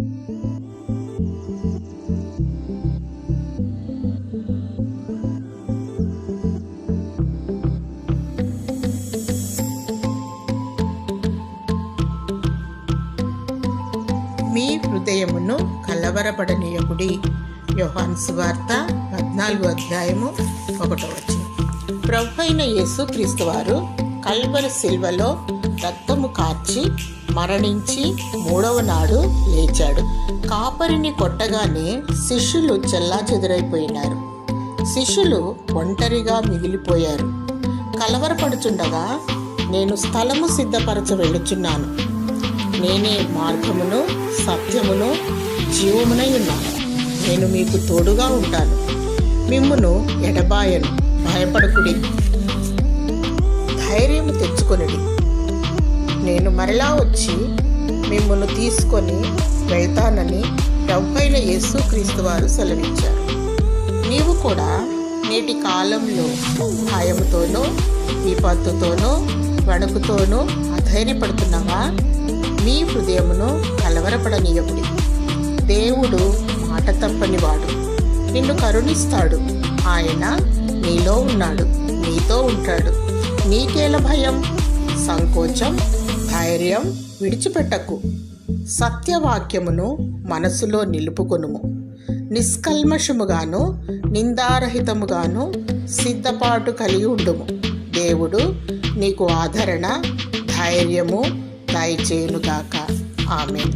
మీ హృదయమును కలవరపడనీయకుడి. యోహాను సువార్త 14వ అధ్యాయము 1వ వచనం. ప్రభు అయిన యేసుక్రీస్తు వారు కల్వరి శిల్వలో రక్తము కార్చి మరణించి 3వ నాడు లేచాడు. కాపరిని కొట్టగానే శిష్యులు చెల్లాచెదురైపోయినారు. శిష్యులు ఒంటరిగా మిగిలిపోయారు. కలవరపడుచుండగా, నేను స్థలము సిద్ధపరచ వెళ్ళుచున్నాను, నేనే మార్గమును సత్యమును జీవమునై ఉన్నాను, నేను మీకు తోడుగా ఉంటాను, మిమ్మును ఎడబాయను, భయపడకుడి, ధైర్యము తెచ్చుకొనుడి, నేను మరలా వచ్చి మిమ్మును తీసుకొని వెళ్తానని ప్రభువైన యేసుక్రీస్తు వారు సెలవిచ్చారు. నీవు కూడా నేటి కాలంలో భయముతోనో విపత్తుతోనో వణుకుతోనో అధైర్యపడుతున్నావా? నీ హృదయమును కలవరపడనీయకుడి. దేవుడు మాట తప్పనివాడు, నిన్ను కరుణిస్తాడు. ఆయన నీలో ఉన్నాడు, నీతో ఉంటాడు. నీకేల భయం, సంకోచం, ధైర్యం విడిచిపెట్టకు. సత్యవాక్యమును మనసులో నిలుపుకొనుము. నిష్కల్మషముగాను నిందారహితముగాను సిద్ధపాటు కలిగి ఉండుము. దేవుడు నీకు ఆదరణ, ధైర్యము దయచేయునుగాక. ఆమేన్.